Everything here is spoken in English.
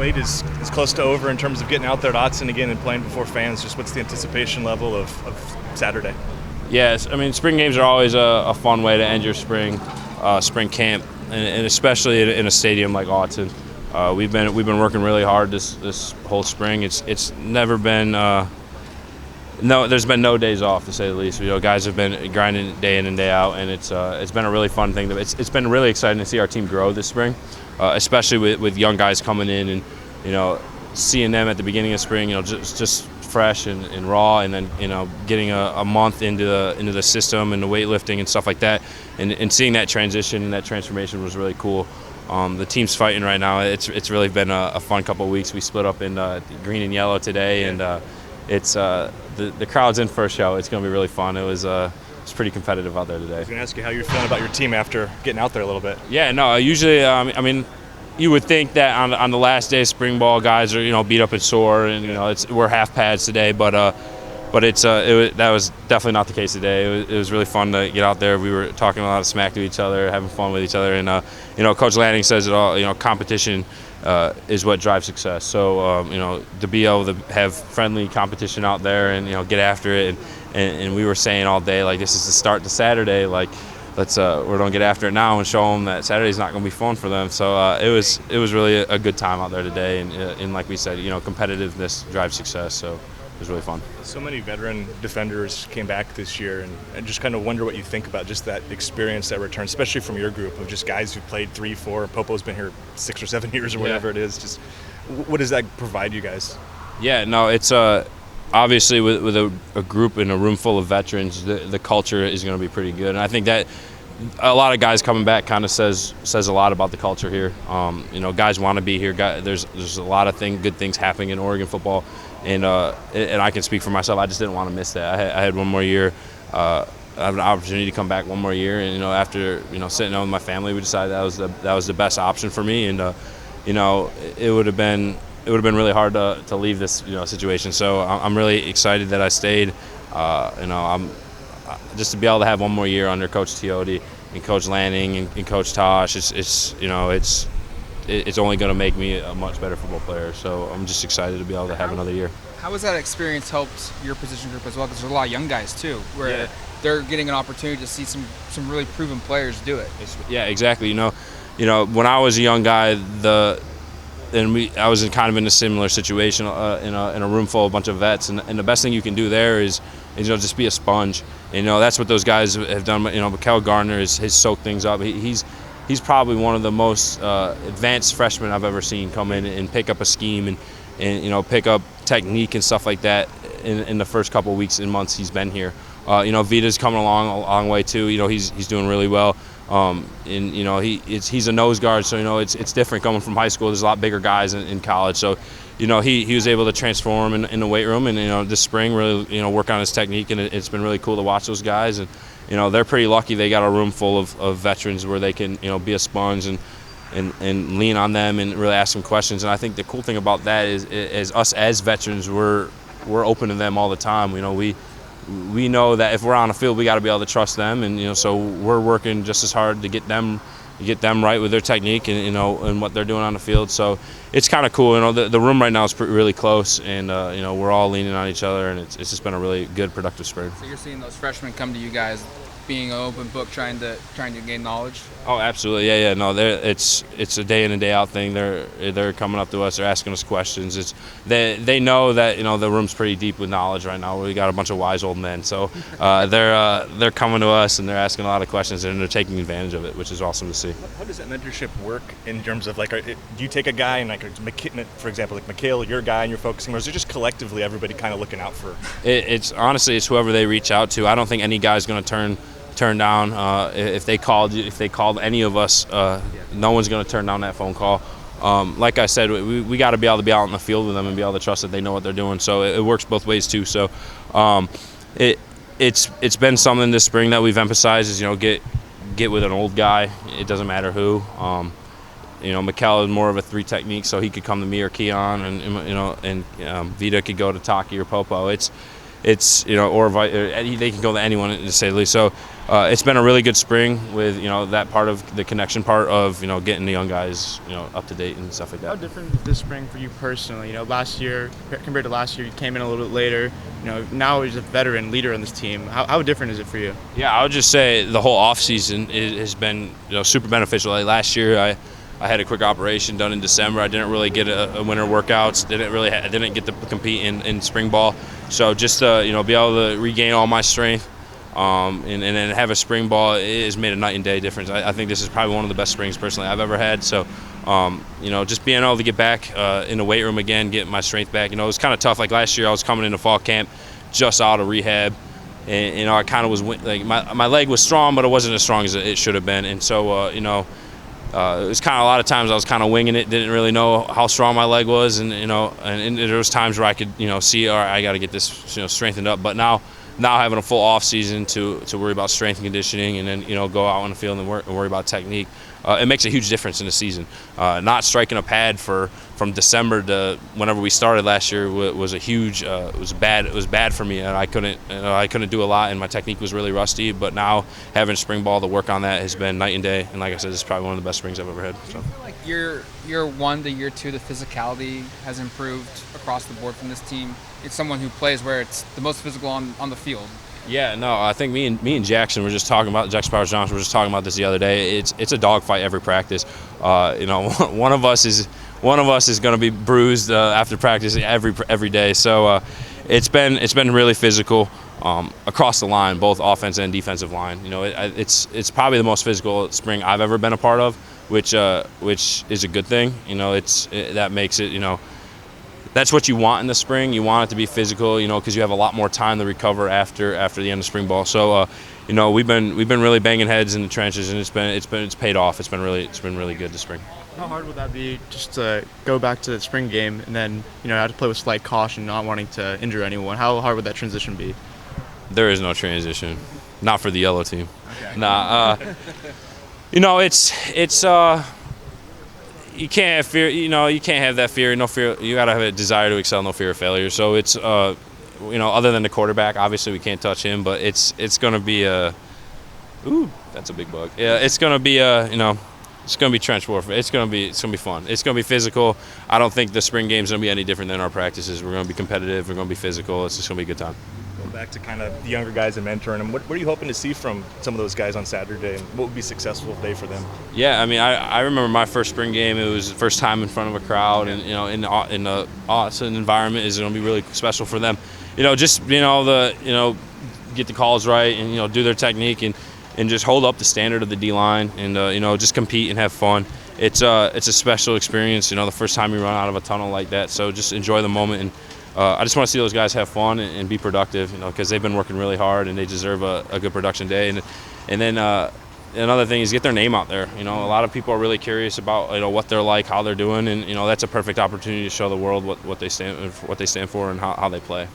wait is close to over in terms of getting out there at Autzen again and playing before fans. Just what's the anticipation level of Saturday? Yes, I mean, spring games are always a fun way to end your spring camp, and especially in a stadium like Autzen. We've been working really hard this whole spring. It's never been there's been no days off, to say the least. Guys have been grinding day in and day out, and it's been a really fun thing. It's been really exciting to see our team grow this spring, especially with young guys coming in and seeing them at the beginning of spring, just fresh and raw, and then getting a month into the system and the weightlifting and stuff like that, and seeing that transition and that transformation was really cool. The team's fighting right now. It's really been a fun couple of weeks. We split up in green and yellow today, and it's the crowd's in for a show. It's going to be really fun. It's pretty competitive out there today. I was going to ask you how you're feeling about your team after getting out there a little bit. Yeah, no, usually, I mean, you would think that on the last day of spring ball, guys are beat up and sore, and we're half pads today, but that was definitely not the case today. It was really fun to get out there. We were talking a lot of smack to each other, having fun with each other, and Coach Lanning says it all. Competition is what drives success. So to be able to have friendly competition out there and get after it, and we were saying all day, like, this is the start to Saturday, like, we're gonna get after it now and show them that Saturday's not gonna be fun for them. So it was really a good time out there today, and like we said, competitiveness drives success. So it was really fun. So many veteran defenders came back this year, and just kind of wonder what you think about just that experience, that return, especially from your group of just guys who played 3, 4. Popo's been here 6 or 7 years or whatever it is. Just what does that provide you guys? Yeah, no, it's obviously with a group in a room full of veterans, the culture is going to be pretty good, and I think that a lot of guys coming back kind of says a lot about the culture here. Guys want to be here. There's a lot of good things happening in Oregon football, and I can speak for myself. I just didn't want to miss that. I had one more year. I have an opportunity to come back one more year, and after sitting down with my family, we decided that was the best option for me, and it would have been really hard to leave this situation. So I'm really excited that I stayed. I'm just to be able to have one more year under Coach Teote and Coach Lanning and Coach Tosh. It's only going to make me a much better football player. So I'm just excited to be able to have another year. How has that experience helped your position group as well? Because there's a lot of young guys too, where they're getting an opportunity to see some really proven players do it. Yeah, exactly. When I was a young guy, I was kind of in a similar situation in a room full of a bunch of vets, and the best thing you can do there is just be a sponge. That's what those guys have done. Mikel Gardner has soaked things up. He's probably one of the most advanced freshmen I've ever seen come in and pick up a scheme and pick up technique and stuff like that in the first couple of weeks and months he's been here. Vita's coming along a long way too. He's doing really well. He's a nose guard, so it's different coming from high school. There's a lot bigger guys in college, so he was able to transform in the weight room, and this spring really work on his technique, and it's been really cool to watch those guys. And they're pretty lucky they got a room full of veterans where they can be a sponge and lean on them and really ask them questions. And I think the cool thing about that is us as veterans, we're open to them all the time. We know that if we're on a field, we got to be able to trust them, and so we're working just as hard to get them right with their technique and what they're doing on the field. So it's kind of cool. The room right now is really close, and we're all leaning on each other, and it's just been a really good, productive spring. So you're seeing those freshmen come to you guys, being an open book, trying to gain knowledge. Oh, absolutely, yeah. No, it's a day in and day out thing. They're coming up to us, they're asking us questions. They know that the room's pretty deep with knowledge right now. We got a bunch of wise old men, so they're coming to us and they're asking a lot of questions, and they're taking advantage of it, which is awesome to see. How does that mentorship work in terms of do you take a guy and for example, like Mikhail, your guy, and you're focusing, or is it just collectively everybody kind of looking out for? It's honestly whoever they reach out to. I don't think any guy's going to turn down if they called any of us. No one's going to turn down that phone call. Like I said, we got to be able to be out in the field with them and be able to trust that they know what they're doing. So it works both ways too. So it's been something this spring that we've emphasized is get with an old guy. It doesn't matter who. Mikel is more of a 3 technique, so he could come to me or Keon, and Vita could go to Taki or Popo. it's they can go to anyone to say the least. So it's been a really good spring with that part of the connection part of getting the young guys up to date and stuff like that. How different is this spring for you personally? Last year compared to last year, you came in a little bit later. Now he's a veteran leader on this team. How different is it for you? Yeah, I would just say the whole off season has been super beneficial. Like last year, I had a quick operation done in December. I didn't really get a winter workouts. Didn't get to compete in spring ball. So just be able to regain all my strength, and then have a spring ball has made a night and day difference. I think this is probably one of the best springs personally I've ever had. So just being able to get back in the weight room again, get my strength back. It was kind of tough. Like last year, I was coming into fall camp just out of rehab, and I kind of was like my leg was strong, but it wasn't as strong as it should have been. And so it was kind of a lot of times I was kind of winging it, didn't really know how strong my leg was, and there was times where I could see, all right, I got to get this strengthened up. But now having a full off season to worry about strength and conditioning, and then go out on the field and worry about technique, it makes a huge difference in the season. Not striking a pad from December to whenever we started last year was a huge it was bad for me, and I couldn't do a lot, and my technique was really rusty. But now having spring ball to work on that has been night and day, and like I said, it's probably one of the best springs I've ever had. So. Do you feel like year one to year two, the physicality has improved across the board from this team? It's someone who plays where it's the most physical on the field. Yeah, no, I think me and Jackson were just talking about Jackson Powers Johnson. Were just talking about this the other day. It's a dogfight every practice. One of us is going to be bruised after practice every day. So it's been really physical across the line, both offense and defensive line. It's probably the most physical spring I've ever been a part of, which is a good thing. That makes it That's what you want in the spring. You want it to be physical, because you have a lot more time to recover after the end of spring ball. So, we've been really banging heads in the trenches, and it's paid off. It's been really good this spring. How hard would that be just to go back to the spring game and then have to play with slight caution, not wanting to injure anyone? How hard would that transition be? There is no transition, not for the yellow team. Okay. Nah, it's. You can't have fear. You can't have that fear. No fear. You gotta have a desire to excel. No fear of failure. So it's other than the quarterback, obviously we can't touch him. But it's gonna be a. Ooh, that's a big bug. Yeah, it's gonna be it's gonna be trench warfare. It's gonna be fun. It's gonna be physical. I don't think the spring game's gonna be any different than our practices. We're gonna be competitive. We're gonna be physical. It's just gonna be a good time. Going back to kind of the younger guys and mentoring them, what are you hoping to see from some of those guys on Saturday, and what would be a successful day for them? Yeah, I mean, I remember my first spring game. It was the first time in front of a crowd, and in the Austin environment is going to be really special for them. Just get the calls right, and do their technique, and just hold up the standard of the D line, and just compete and have fun. It's a special experience. The first time you run out of a tunnel like that. So just enjoy the moment, and I just want to see those guys have fun and be productive, because they've been working really hard and they deserve a good production day. And then another thing is get their name out there. A lot of people are really curious about what they're like, how they're doing, and that's a perfect opportunity to show the world what they stand for and how they play.